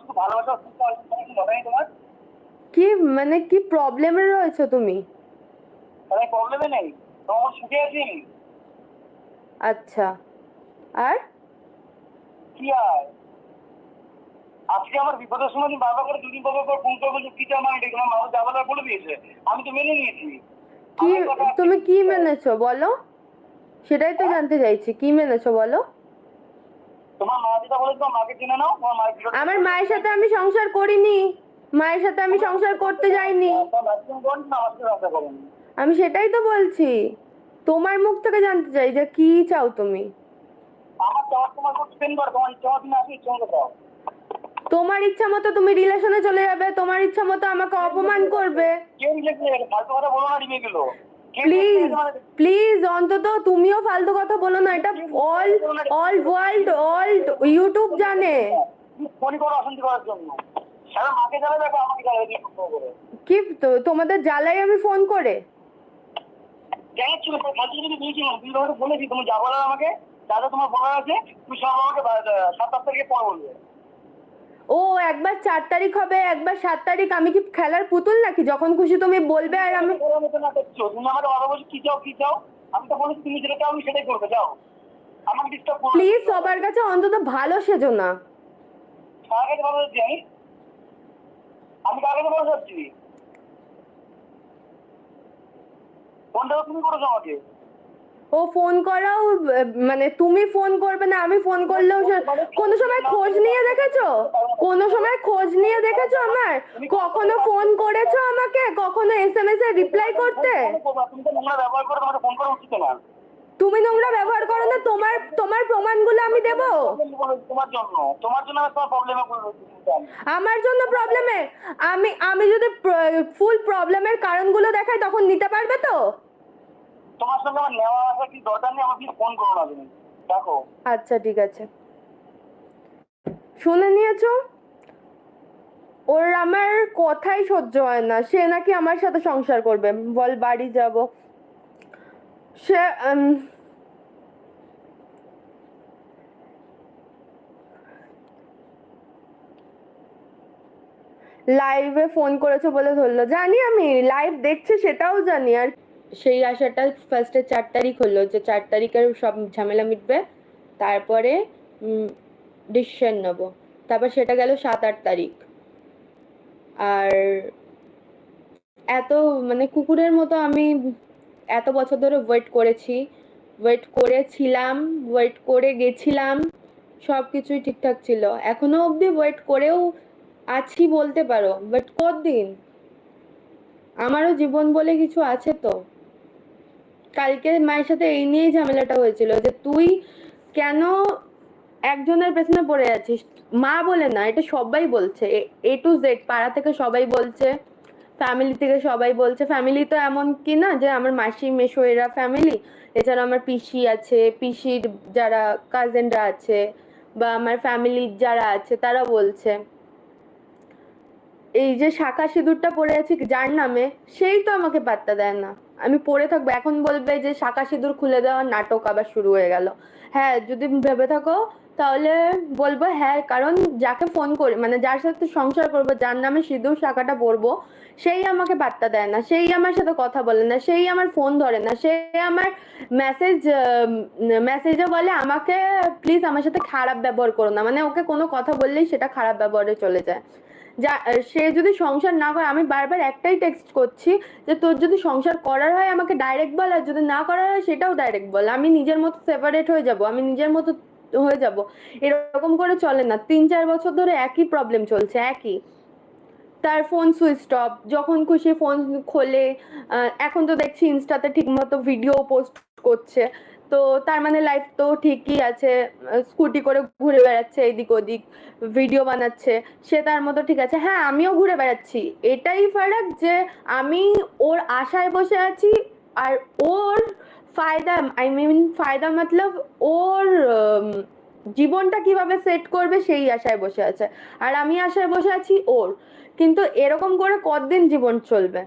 শুধু ভালোবাসা কথাই তোমার কি মানে কি প্রবলেমে রয়েছো তুমি? তাহলে প্রবলেমে নেই, তোমার সুখে আছি। আচ্ছা, আর কি আর আজকে আমার বিপদের সময় তুমি বারবার করে দুদিন পর ফোন করবো যে কিটা আমার এটা তোমার মানুষ যাবার বলে দিয়েছে, আমি তো মেনে নিয়েছি। কি তুমি কি মেনেছো বলো? সেটাই তো জানতে চাইছি, কি মেনেছো বলো? তোমার মা যেটা বলে তোমার মাকে চিনে নাও, তোমার মায়ের আমার মায়ের সাথে আমি সংসার করিনি, মায়ের সাথে আমি সংসার করতে যাইনি। আমি সেটাই তো বলছি, তোমার মুখ থেকে জানতে চাই যে কি চাও তুমি। আমার চাওয়ার তোমার স্পেন্ড করো, তোমার ইচ্ছা তুমি আসো, ইচ্ছা মতো দাও। তোমার ইচ্ছা মতো তুমি রিলেশনে চলে যাবে, তোমার ইচ্ছা মতো আমাকে অপমান করবে। কেউ রিলেশন ফালতু কথা বলো না রিমে গেলো। প্লিজ প্লিজ অন্তত তুমিও ফালতু কথা বলো না, এটা অল ওয়ার্ল্ড অল ইউটিউব জানে। ফোনই করো অশান্তি করার জন্য, সারা মাকে জ্বালা দেখো আমাকে জ্বালা করে। কি তোমাদের জ্বালাই আমি ফোন করে? জানাচ্ছিল ফালতু যদি বলছিলাম, তুমি তোমাকে বলেছি তুমি যা বলার আমাকে, দাদা তোমার বলার আছে তুমি সব আমাকে 7 তারিখে পর বলবে। ও একবার 4 তারিখ হবে, একবার 7 তারিখ, আমি কি খেলার পুতুল নাকি? যখন খুশি তুমি বলবে আর আমি। তুমি আমাকে বাবা বলছো কি চাও কি চাও, আমি তো বলেছি তুমি যেটা চাও আমি সেটাই করবে, যাও আমাকে ডিস্টার্ব করো। প্লিজ সবার কাছে অন্তত ভালো সেজো না। কার কাছে ভালো যাচ্ছি আমি কার কাছে ভালো যাচ্ছি? ফোনটা তুমি করেছো আমাকে। ও ফোন করাও মানে তুমি ফোন করবে না, আমি ফোন করলেও কোনো সময় খোঁজ নিয়ে দেখেছো? কোনো সময় খোঁজ নিয়ে দেখেছো আমার? কখনো ফোন করেছো আমাকে? কখনো এসএমএস এর রিপ্লাই করতে? তুমি তো নোংরা ব্যবহার করে তোমাকে ফোন করা উচিত না। তুমি নোংরা ব্যবহার করো না, তোমার প্রমাণগুলো আমি দেব। তোমার জন্য আমি তোমার প্রবলেমে আমার জন্য প্রবলেমে? আমি যদি ফুল প্রবলেমের কারণগুলো দেখাই তখন নিতে পারবে তো? তোমার সঙ্গে আমার নেওয়া আসা কি দরকার নেই, আমাকে ফোন করো না তুমি দেখো। আচ্ছা ঠিক আছে, শুনে নিয়েছো? ওর আমার কথাই সহ্য হয় না, সে নাকি আমার সাথে সংসার করবে, বল বাড়ি যাব। সে লাইভে ফোন করেছো বলে ধরলো, জানি আমি লাইভ দেখছে সেটাও জানি। আর সেই আশাটা ফার্স্টে 4 তারিখ হলো যে 4 তারিখের সব ঝামেলা মিটবে, তারপরে ডিসিশন নেবো, তারপর সেটা গেল 7-8 তারিখ। আর এত মানে কুকুরের মতো আমি এত বছর ধরে ওয়েট করেছিলাম, ওয়েট করে গেছিলাম, সব কিছুই ঠিকঠাক ছিল, এখনো অবধি ওয়েট করেও আছি বলতে পারো, বাট কতদিন? আমারও জীবন বলে কিছু আছে তো। কালকে মায়ের সাথে এই নিয়েই ঝামেলাটা হয়েছিল যে তুই কেন একজনের পেছনে পড়ে আছিস। মা বলে না, এটা সবাই বলছে, এ টু জেড পাড়া থেকে সবাই বলছে, ফ্যামিলি থেকে সবাই বলছে। ফ্যামিলি তো এমন কি না যে আমার মাসি মেশো এরা ফ্যামিলি, এছাড়া আমার পিসি আছে, পিসির যারা কাজিনরা আছে, বা আমার ফ্যামিলির যারা আছে তারা বলছে। এই যে শাখা সিঁদুরটা পরে আছি যার নামে, সেই তো আমাকে পাত্তা দেয় না। আমি পরে থাকবো, এখন বলবে যে শাখা সিঁদুর খুলে দেওয়ার নাটক আবার শুরু হয়ে গেল। হ্যাঁ যদি ভেবে থাকো তাহলে বলবো হ্যাঁ, কারণ যাকে ফোন করি মানে যার সাথে সংসার করবো, যার নামে সিঁদুর শাখাটা পরবো, সেই আমাকে পাত্তা দেয় না, সেই আমার সাথে কথা বলে না, সেই আমার ফোন ধরে না, সে আমার মেসেজে বলে আমাকে প্লিজ আমার সাথে খারাপ ব্যবহার করো না, মানে ওকে কোনো কথা বললেই সেটা খারাপ ব্যবহারে চলে যায়। যা সে যদি সংসার না করে, আমি বারবার একটাই টেক্সট করছি যে তোর যদি সংসার করার হয় আমাকে ডাইরেক্ট বল, আর যদি না করার হয় সেটাও ডাইরেক্ট বল, আমি নিজের মতো সেপারেট হয়ে যাব, আমি নিজের মতো হয়ে যাব। এরকম করে চলে না, 3-4 বছর ধরে একই প্রবলেম চলছে, একই। তার ফোন সুইচ অফ, যখন খুশি ফোন খোলে। এখন তো দেখছি ইনস্টাতে ঠিক মতো ভিডিও পোস্ট করছে, তো তার মানে লাইফ তো ঠিকই আছে, স্কুটি করে ঘুরে বেড়াচ্ছে এদিক ওদিক, ভিডিও বানাচ্ছে, সে তার মতো ঠিক আছে। হ্যাঁ আমিও ঘুরে বেড়াচ্ছি, এটাই ফারাক যে আমি ওর আশায় বসে আছি, আর ওর ফায়দা, আই মিন ফায়দা মতলব ওর জীবনটা কিভাবে সেট করবে সেই আশায় বসে আছে, আর আমি আশায় বসে আছি ওর। কিন্তু এরকম করে কতদিন জীবন চলবে?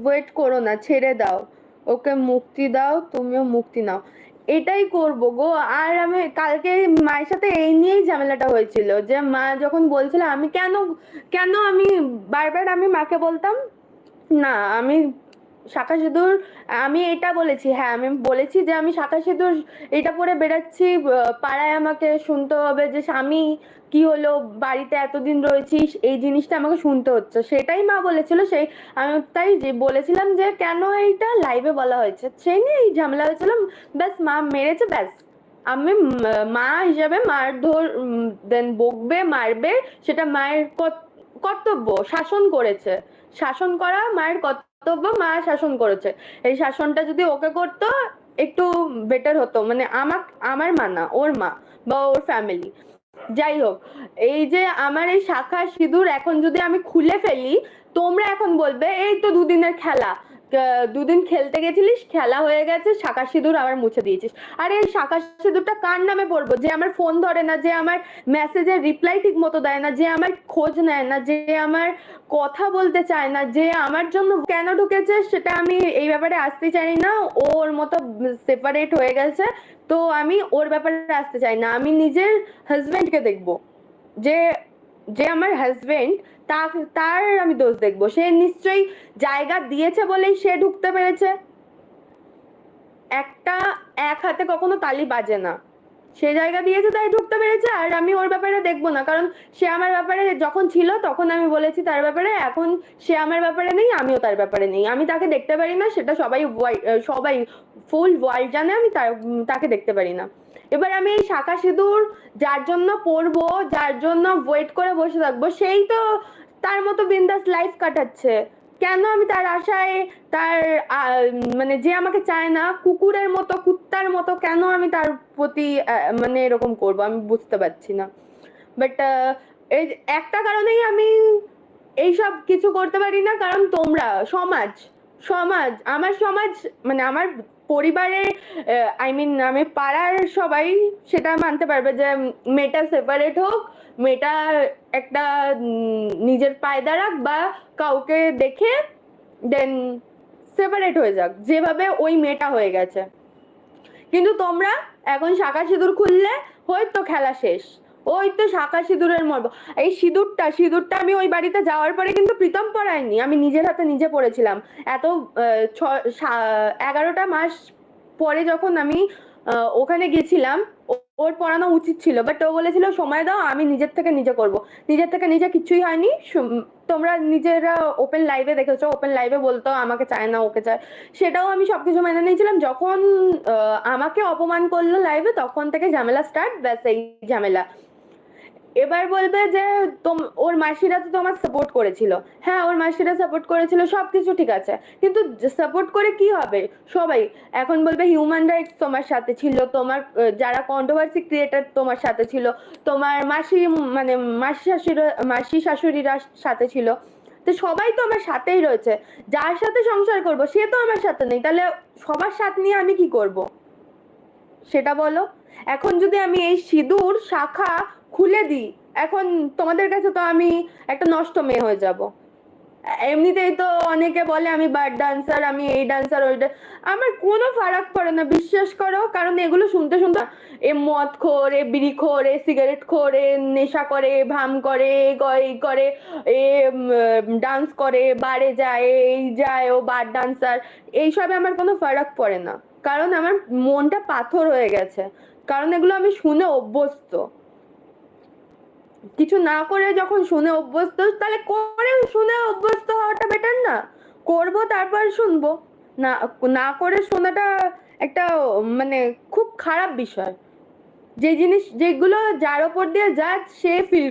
ওয়েট করো না, ছেড়ে দাও, ওকে মুক্তি দাও, তুমিও মুক্তি নাও। এটাই করব গো। আর আমি কালকে মায়ের সাথে এই নিয়েই ঝামেলাটা হয়েছিল, যে মা যখন বলছিল আমি কেন কেন আমি বারবার আমি মাকে বলতাম না আমি শাঁখা সিঁদুর, আমি এটা বলেছি, হ্যাঁ আমি বলেছি যে আমি শাঁখা সিঁদুর এটা পরে বেরাচ্ছি, পাড়ায় আমাকে শুনতে হবে যে স্বামী কি হলো, বাড়িতে এতদিন রয়েছিস, এই জিনিসটা আমাকে শুনতে হচ্ছে, সেটাই মা বলেছিল। সেই আমি তাই যে বলেছিলাম যে কেন এইটা লাইভে বলা হয়েছে, সেই নিয়ে এই ঝামেলা হয়েছিল। ব্যাস মা মেরেছে, ব্যাস আমি মা হিসাবে মারধর দেন বকবে মারবে, সেটা মায়ের কর্তব্য, শাসন করেছে, শাসন করা মায়ের কর্তব্য, মা শাসন করেছে। এই শাসনটা যদি ওকে করতো একটু বেটার হতো, মানে আমার মা না, ওর মা বা ওর ফ্যামিলি। যাই হোক, এই যে আমার এই শাঁখা সিঁদুর এখন যদি আমি খুলে ফেলি, তোমরা এখন বলবে এই তো দুদিনের খেলা, দুদিন খেলতে গেছিলিস, খেলা হয়ে গেছে, শাঁখা সিঁদুর আবার মুছে দিয়েছিস। আরে এই শাঁখা সিঁদুরটা কার নামে পড়বো, যে আমার ফোন ধরে না, যে আমার মেসেজের রিপ্লাই ঠিক মতো দেয় না, যে আমার খোঁজ নেয় না, যে আমার কথা বলতে চায় না, যে আমার জন্য কেন ঢুকেছে সেটা আমি এই ব্যাপারে আসতে চাই না, ওর মতো সেপারেট হয়ে গেছে, তো আমি ওর ব্যাপারে আসতে চাই না। আমি নিজের হাজবেন্ডকে দেখবো, যে যে আমার হাজবেন্ড, তার আমি দোষ দেখবো। সে নিশ্চয়ই জায়গা দিয়েছে বলেই সে ঢুকতে পেরেছে। এক হাতে কখনো তালি বাজে না, সে জায়গা দিয়েছে তাই ঢুকতে পেরেছে, আর আমি ওর ব্যাপারে দেখবো না, কারণ সে আমার ব্যাপারে যখন ছিল তখন আমি বলেছি তার ব্যাপারে, এখন সে আমার ব্যাপারে নেই, আমিও তার ব্যাপারে নেই, আমি তাকে দেখতে পারি না, সেটা সবাই ফুল ওয়ার্ল্ড জানে, আমি তাকে দেখতে পারি না। এবার আমি এই শাঁখা সিঁদুর যার জন্য পরবো, যার জন্য ওয়েট করে বসে থাকবো, সেই তো তার মতো বিন্দাস লাইফ কাটাচ্ছে, কেন আমি তার আশায়, তার মানে যে আমাকে চায় না, কুকুরের মতো কুত্তার মতো কেন আমি তার প্রতি মানে এরকম করব, আমি বুঝতে পারছি না। বাট এই একটা কারণেই আমি এইসব কিছু করতে পারি না, কারণ তোমরা সমাজ সমাজ আমার সমাজ মানে আমার পরিবারে, আই মিন আমি পাড়ার সবাই সেটা মানতে পারবে যে মেয়েটা সেপারেট হোক, মেয়েটা একটা নিজের পায়ে দাঁড়াক, বা কাউকে দেখে দেন সেপারেট হয়ে যাক, যেভাবে ওই মেয়েটা হয়ে গেছে। কিন্তু তোমরা এখন শাঁখা সিঁদুর খুললে হয়তো খেলা শেষ, ওই তো শাঁখা সিঁদুরের মর্ম। এই সিঁদুরটা আমি ওই বাড়িতে যাওয়ার পরে কিন্তু প্রীতম পড়ায়নি, আমি নিজের হাতে নিজে পড়েছিলাম। এত 11টা মাস পরে যখন আমি ওখানে গেছিলাম, ওর পড়ানো উচিত ছিল, বাট ও বলেছিল সময় দাও, আমি নিজের থেকে নিজে করব। নিজের থেকে নিজে কিছুই হয়নি। তোমরা নিজেরা ওপেন লাইভে দেখেছো, ওপেন লাইভে বলতো আমাকে চায় না, ওকে চায়, সেটাও আমি সবকিছু মেনে নিয়েছিলাম। যখন আমাকে অপমান করলো লাইভে, তখন থেকে ঝামেলা স্টার্ট, ব্যাস এই ঝামেলা। এবার বলবে যে ওর মাসিরা তো তোমার সাপোর্ট করেছিল, হ্যাঁ ওর মাসিরা সাপোর্ট করেছিল, সবকিছু ঠিক আছে, কিন্তু সাপোর্ট করে কি হবে, সবাই এখন বলবে হিউম্যান রাইটস তোমার সাথে ছিল, তোমার যারা কন্ট্রোভার্সি ক্রিয়েটার তোমার সাথে ছিল, তোমার মানে মাসি শাশুড়িরা সাথে ছিল, তো সবাই তো আমার সাথেই রয়েছে, যার সাথে সংসার করব সে তো আমার সাথে নেই, তাহলে সবার সাথে নিয়ে আমি কি করব সেটা বলো। এখন যদি আমি এই সিঁদুর শাঁখা খুলে দিই, এখন তোমাদের কাছে তো আমি একটা নষ্ট মেয়ে হয়ে যাব। এমনিতেই তো অনেকে বলে আমি বার ডান্সার, আমি এই ডান্সার ওই আমার কোনো ফারাক পড়ে না, বিশ্বাস করো, কারণ এগুলো শুনতে শুনতে এ মদ খোর, এ বিড়ি খোর, এ সিগারেট খোর, এ নেশা করে, ভাম করে, এই করে, এ ডান্স করে, বারে যায়, এই যায়, ও বার ডান্সার, এইসবে আমার কোনো ফারাক পড়ে না, কারণ আমার মনটা পাথর হয়ে গেছে, কারণ এগুলো আমি শুনে অভ্যস্ত। কিছু না করে যখন শুনে অভ্যস্ত, তাহলে করে শুনে অভ্যস্ত হওয়াটা বেটার না? করবো তারপর শুনবো, না না করে শোনাটা একটা মানে খুব খারাপ বিষয়। যে জিনিস যেগুলো যার ওপর দিয়ে যায় সে ফিল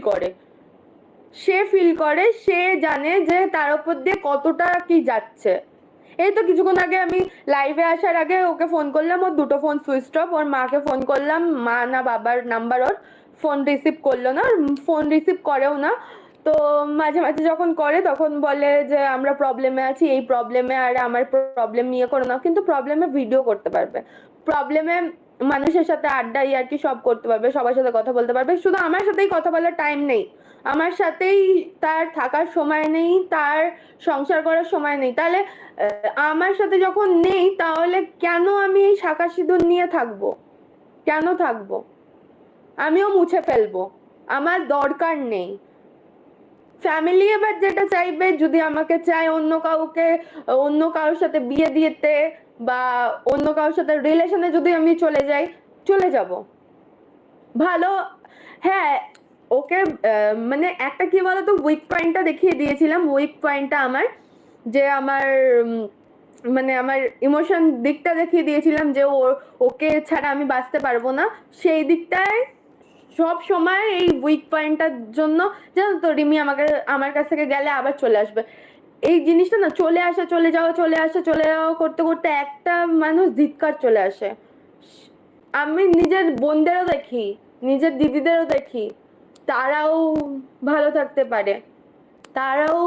করে, সে জানে যে তার ওপর দিয়ে কতটা কি যাচ্ছে। এই তো কিছুক্ষণ আগে আমি লাইভে আসার আগে ওকে ফোন করলাম, ওর দুটো ফোন সুইচ অফ, ওর মাকে ফোন করলাম, মা না বাবার নাম্বার, ওর ফোন রিসিভ করলো না, ফোন রিসিভ করেও না। তো মাঝে মাঝে যখন করে তখন বলে যে আমরা প্রবলেমে আছি, এই প্রবলেমে, আর আমার প্রবলেম নিয়ে করো না, কিন্তু প্রবলেমে ভিডিও করতে পারবে, প্রবলেমে মানুষের সাথে আড্ডা ইয়ার্কি সব করতে পারবে, সবার সাথে কথা বলতে পারবে, শুধু আমার সাথেই কথা বলার টাইম নেই, আমার সাথেই তার থাকার সময় নেই, তার সংসার করার সময় নেই। তাহলে আমার সাথে যখন নেই, তাহলে কেন আমি এই শাঁখা সিঁদুর নিয়ে থাকবো? কেন থাকবো? আমিও মুছে ফেলবো, আমার দরকার নেই। ফ্যামিলি এবার যেটা চাইবে, যদি আমাকে চায় অন্য কাউকে, অন্য কারোর সাথে বিয়ে দিতে বা অন্য কারোর সাথে রিলেশনে যদি আমি চলে যাই, চলে যাব, ভালো। হ্যাঁ, ওকে মানে একটা কি বলতো, উইক পয়েন্টটা দেখিয়ে দিয়েছিলাম। উইক পয়েন্টটা আমার, যে আমার মানে আমার ইমোশন দিকটা দেখিয়ে দিয়েছিলাম, যে ওকে ছাড়া আমি বাঁচতে পারবো না। সেই দিকটায় সব সময় এই উইক পয়েন্টটার জন্য, জানো তো, রিমি আমার কাছ থেকে গেলে আবার চলে আসবে। এই জিনিসটা না, চলে আসা চলে যাওয়া, চলে আসা চলে যাওয়া করতে করতে একটা মানুষ ধিক্কার চলে আসে। আমি নিজের বোনদেরও দেখি, নিজের দিদিদেরও দেখি, তারাও ভালো থাকতে পারে, তারাও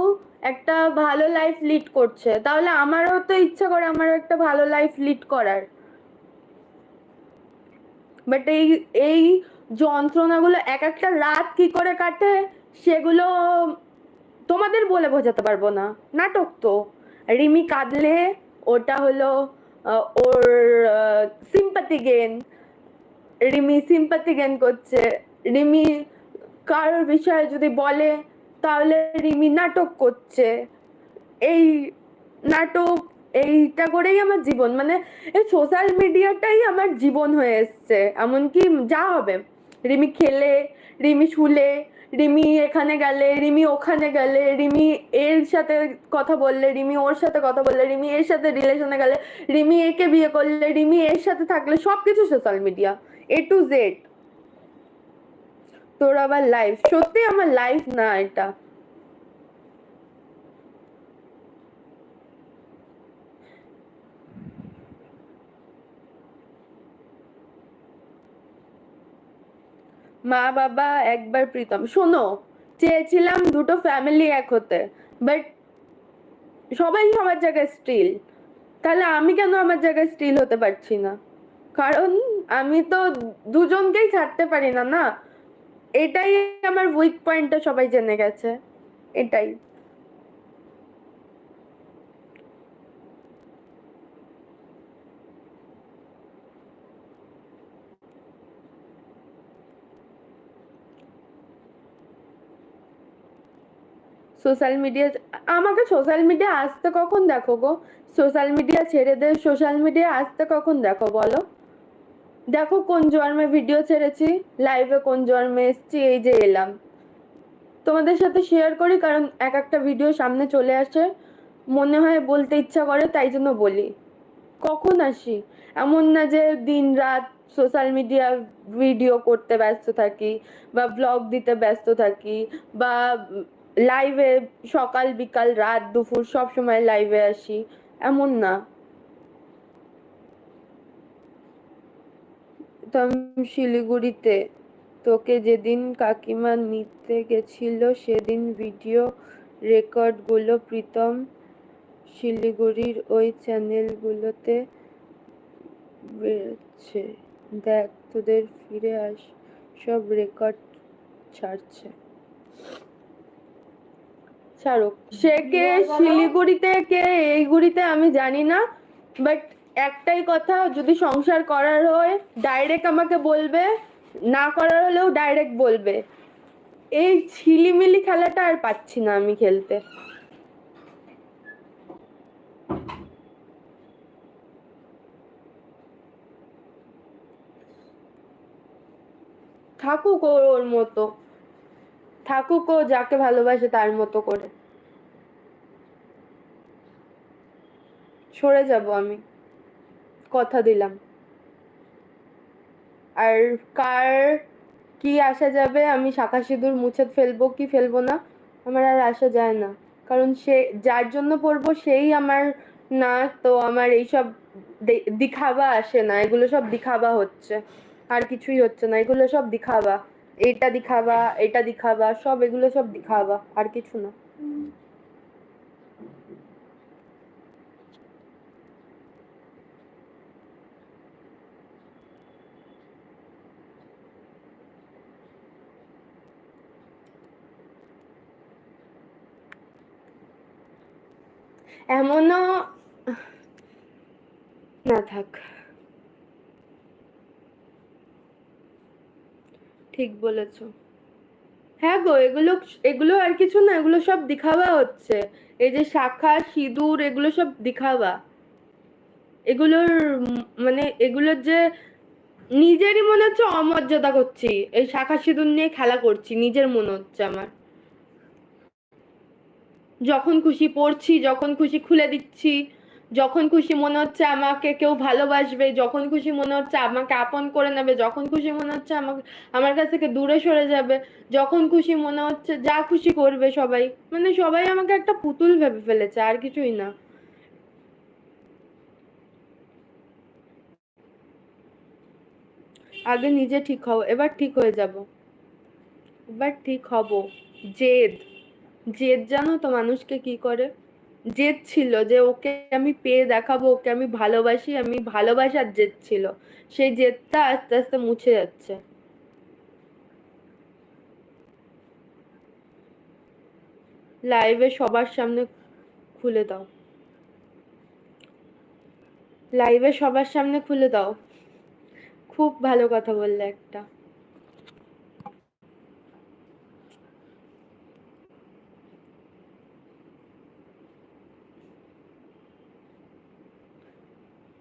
একটা ভালো লাইফ লিড করছে। তাহলে আমারও তো ইচ্ছা করে আমারও একটা ভালো লাইফ লিড করার। বাট এই যন্ত্রণাগুলো এক একটা রাত কি করে কাটে, সেগুলো তোমাদের বলে বোঝাতে পারবো না। নাটক তো। রিমি কাঁদলে ওটা হলো ওর sympathy gain, Rimi sympathy gain করছে। রিমি কারোর বিষয়ে যদি বলে, তাহলে রিমি নাটক করছে। এই নাটক, এইটা করেই আমার জীবন, মানে এই সোশ্যাল মিডিয়াটাই আমার জীবন হয়ে এসছে। এমনকি যা হবে, রিমি খেলে, রিমি শুলে, রিমি এখানে গেলে, রিমি ওখানে গেলে, রিমি এর সাথে কথা বললে, রিমি ওর সাথে কথা বললে, রিমি এর সাথে রিলেশনে গেলে, রিমি একে বিয়ে করলে, রিমি এর সাথে থাকলে, সবকিছু social media, A to Z। তোর আবার লাইফ, সত্যি আমার লাইফ না এটা। মা বাবা একবার প্রীতম, শোনো, চেয়েছিলাম দুটো ফ্যামিলি এক হতে, বাট সবাই সবার জায়গায় স্টিল। তাহলে আমি কেন আমার জায়গায় স্টিল হতে পারছি না? কারণ আমি তো দুজনকেই ছাড়তে পারি না, না। এটাই আমার উইক পয়েন্টটা সবাই জেনে গেছে, এটাই। সোশ্যাল মিডিয়া, আমাকে সোশ্যাল মিডিয়া আসতে কখন দেখো গো? সোশ্যাল মিডিয়া ছেড়ে দে, সোশ্যাল মিডিয়া আসতে কখন দেখো বলো? দেখো কোন জন্মে ভিডিও ছেড়েছি, লাইভে কোন জন্মে এসছি, এই যে এলাম। তোমাদের সাথে শেয়ার করি, কারণ এক একটা ভিডিও সামনে চলে আসে, মনে হয় বলতে ইচ্ছা করে, তাই জন্য বলি। কখন আসি? এমন না যে দিন রাত সোশ্যাল মিডিয়া ভিডিও করতে ব্যস্ত থাকি, বা ব্লগ দিতে ব্যস্ত থাকি, বা লাইভে সকাল বিকাল রাত দুপুর সব সময় লাইভে আসি, এমন না। তো আমি শিলিগুড়িতে, তোকে যেদিন কাকিমা নিতে গেছিল সেদিন ভিডিও রেকর্ডগুলো প্রীতম শিলিগুড়ির ওই চ্যানেলগুলোতে বেরোচ্ছে, দেখ তোদের ফিরে আস, সব রেকর্ড ছাড়ছে। শাহরুখ, সে কে শিলিগুড়িতে, কে এইগুড়িতে আমি জানি না, বাট একটাই কথা, যদি সংসার করার হয় ডাইরেক্ট আমাকে বলবে, না করার হলেও ডাইরেক্ট বলবে। এই ছিলিমিলি খেলাটা আর পাচ্ছি না আমি খেলতে। থাকুক ওর মতো, থাকুক ও যাকে ভালোবাসে তার মতো করে। সরে যাব আমি, কথা দিলাম। আর কার কি আসা যাবে, আমি শাঁখা সিঁদুর মুছে ফেলবো কি ফেলবো না, আমার আর আসা যায় না। কারণ সে যার জন্য পড়বো সেই আমার না, তো আমার এইসব দিখাবা আসে না, এগুলো সব দিখাবা হচ্ছে, আর কিছুই হচ্ছে না, এগুলো সব দিখাবা। এটা দিখাবা, এটা দিখাবা, সব এগুলো সব দিখাবা, আর কিছু না। এমনও না থাক, ঠিক বলেছো। হ্যাঁ গো, এগুলো এগুলো আর কিছু না, এগুলো সব দিখাওয়া হচ্ছে। এই যে শাখা সিঁদুর এগুলো সব দিখাওয়া। এগুলোর মানে এগুলোর যে নিজেরই মনে হচ্ছে অমর্যাদা করছি, এই শাখা সিঁদুর নিয়ে খেলা করছি, নিজের মনে হচ্ছে আমার। যখন খুশি পড়ছি, যখন খুশি খুলে দিচ্ছি, যখন খুশি মনে হচ্ছে আমাকে কেউ ভালোবাসবে, যখন খুশি মনে হচ্ছে আমাকে আপন করে নেবে, যখন খুশি মনে হচ্ছে আমাকে আমার কাছ থেকে দূরে সরে যাবে, যখন খুশি মনে হচ্ছে যা খুশি করবে সবাই, মানে সবাই আমাকে একটা পুতুল ভেবে ফেলেছে, আর কিছুই না। আগে নিজে ঠিক হও, এবার ঠিক হয়ে যাব, এবার ঠিক হব। জেদ, জেদ জানো তো মানুষকে কি করে? জেদ ছিল যে ওকে আমি পেয়ে দেখাবো, ওকে আমি ভালোবাসি, আমি ভালোবাসার জেদ ছিল। সেই জেদটা আস্তে আস্তে মুছে যাচ্ছে। লাইভে সবার সামনে খুলে দাও, লাইভে সবার সামনে খুলে দাও। খুব ভালো কথা বললে একটা।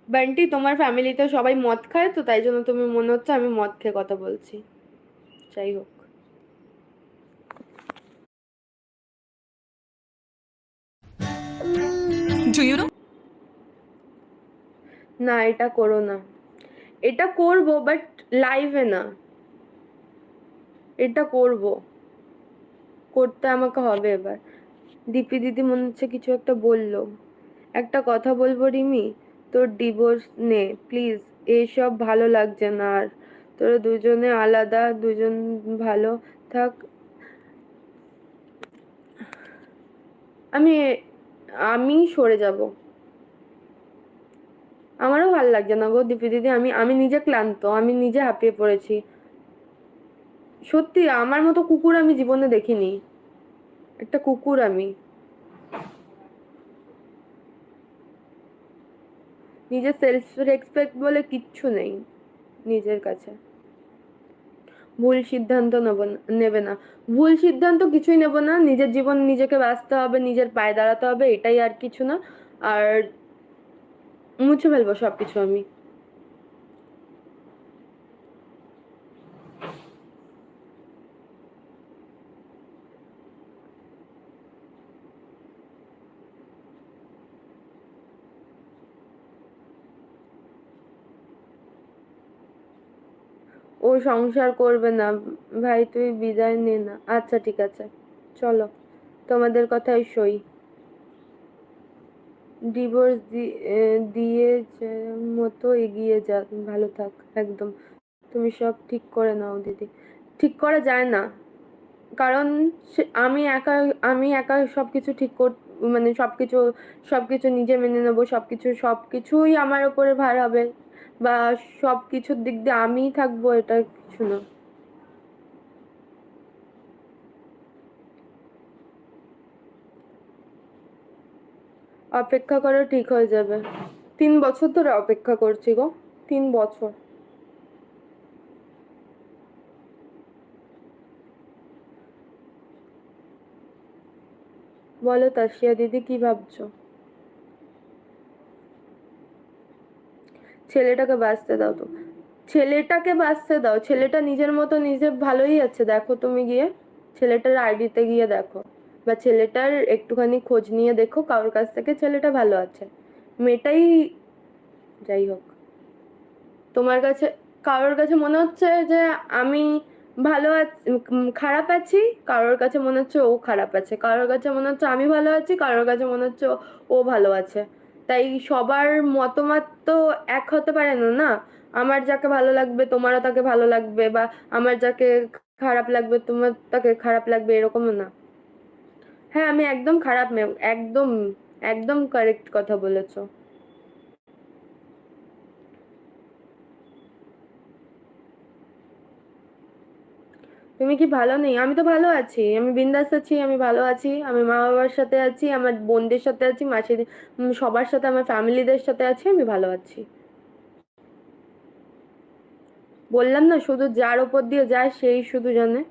বান্টি, তোমার ফ্যামিলিতে সবাই মদ খায় তো, তাই জন্য তুমি মনে হচ্ছে আমি মদ খেয়ে কথা বলছি। যাই হোক, Do you know? না এটা করো না, এটা করবো বাট লাইভে না, এটা করব, করতে আমাকে হবে এবার। দীপি দিদি মনে হচ্ছে কিছু একটা বললো। একটা কথা বলবো রিমি, তোর ডিভোর্স নে প্লিজ, এসব ভালো লাগছে না আর। তোরা দুজনে আলাদা, দুজন ভালো থাক। আমি আমি সরে যাব, আমারও ভালো লাগছে না গো দীপি দিদি, আমি আমি নিজে ক্লান্ত, আমি নিজে হাঁপিয়ে পড়েছি। সত্যি আমার মতো কুকুর আমি জীবনে দেখিনি, একটা কুকুর আমি। নিজের সেলফ রেসপেক্ট বলে কিচ্ছু নেই নিজের কাছে। ভুল সিদ্ধান্ত নেবে না, ভুল সিদ্ধান্ত কিছুই নেব না, নিজের জীবন নিজেকে বাঁচতে হবে, নিজের পায়ে দাঁড়াতে হবে, এটাই আর কিছু না। আর মুছে ফেলবো সবকিছু আমি। ও সংসার করবে না, ভাই তুই বিদায় নে না। আচ্ছা ঠিক আছে, চলো, তোমাদের কথাই সই। ডিভোর্স দিয়ে যে মতো এগিয়ে যা, ভালো থাক একদম। তুমি সব ঠিক করে নাও দিদি। ঠিক করা যায় না, কারণ আমি একা সবকিছু ঠিক মানে সবকিছু সবকিছু নিজে মেনে নেবো, সবকিছুই আমার উপরে ভার হবে, বা সবকিছুর দিক দিয়ে আমিই থাকবো, এটা কিছু না। অপেক্ষা করো, ঠিক হয়ে যাবে। 3 বছর ধরে অপেক্ষা করছি গো, 3 বছর। বলো তাসিয়া দিদি, কি ভাবছো? ছেলেটাকে বাঁচতে দাও তো, ছেলেটাকে বাঁচতে দাও, ছেলেটা নিজের মতো নিজে ভালোই আছে, দেখো তুমি গিয়ে ছেলেটার আইডিতে গিয়ে দেখো, বা ছেলেটার একটুখানি খোঁজ নিয়ে দেখো কারোর কাছ থেকে, ছেলেটা ভালো আছে। মেয়েটাই, যাই হোক, তোমার কাছে কারোর কাছে মনে হচ্ছে যে আমি ভালো আছি, খারাপ আছি, কারোর কাছে মনে হচ্ছে ও খারাপ আছে, কারোর কাছে মনে হচ্ছে আমি ভালো আছি, কারোর কাছে মনে হচ্ছে ও ভালো আছে। তাই সবার মতামত তো এক হতে পারে না না। আমার যাকে ভালো লাগবে তোমারও তাকে ভালো লাগবে, বা আমার যাকে খারাপ লাগবে তোমার তাকে খারাপ লাগবে, এরকমও না। হ্যাঁ আমি একদম খারাপ মেয়ে, একদম একদম কারেক্ট কথা বলেছো। তুমি কি ভালো নেই? আমি তো ভালো আছি, আমি বিন্দাস আছি, আমি ভালো আছি, আমি মা বাবার সাথে আছি, আমার বোনদের সাথে আছি, মাসির সবার সাথে, আমার ফ্যামিলিদের সাথে আছি, আমি ভালো আছি। বললাম না, শুধু যার ওপর দিয়ে যায় সেই শুধু জানে।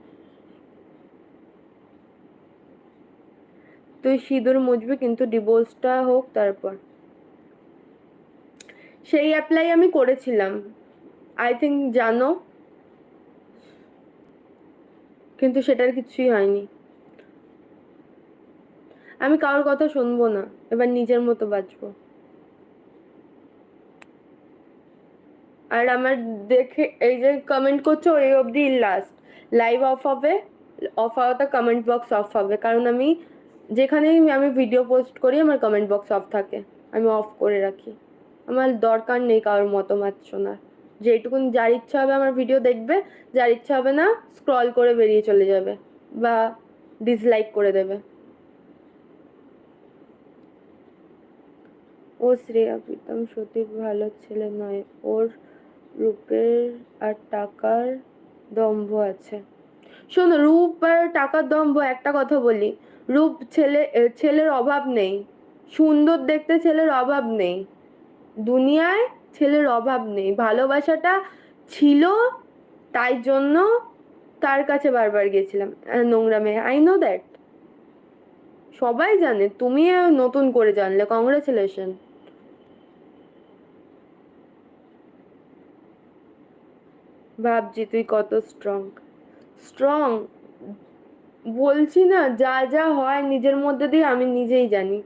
তুই সিঁদুর মুছবি, কিন্তু ডিভোর্সটা হোক তারপর। সেই অ্যাপ্লাই আমি করেছিলাম, আই থিঙ্ক জানো, কিন্তু সেটার কিছুই হয়নি। আমি কারোর কথা শুনবো না, এবার নিজের মতো বাঁচবো। আর আমার দেখে এই যে কমেন্ট করছো ওই অবধি লাস্ট, লাইভ অফ হবে, অফ হওয়াতে কমেন্ট বক্স অফ হবে, কারণ আমি যেখানেই আমি ভিডিও পোস্ট করি আমার কমেন্ট বক্স অফ থাকে, আমি অফ করে রাখি। আমার দরকার নেই কারোর মতামত শোনার। যেটুকুন যার ইচ্ছা হবে আমার ভিডিও দেখবে, যার ইচ্ছা হবে না স্ক্রল করে বেরিয়ে চলে যাবে বা ডিসলাইক করে দেবে। ও শ্রেয়া প্রীতম সত্যি ভালো ছেলে নয়, ওর রূপের আর টাকার দম্ভ আছে। শোনো, রূপ আর টাকার দম্ভ, একটা কথা বলি, রূপ ছেলের অভাব নেই, সুন্দর দেখতে ছেলের অভাব নেই, দুনিয়ায় ছেলের অভাব নেই। ভালোবাসাটা ছিল, তাই জন্য তার কাছে বারবার গেছিলাম। নোংরা মেয়ে, আই নো দ্যাট, সবাই জানে, তুমি নতুন করে জানলে, কংগ্রেচুলেশন। ভাবছি তুই কত স্ট্রং। স্ট্রং বলছি না, যা যা হয় নিজের মধ্যে দিয়ে আমি নিজেই জানি।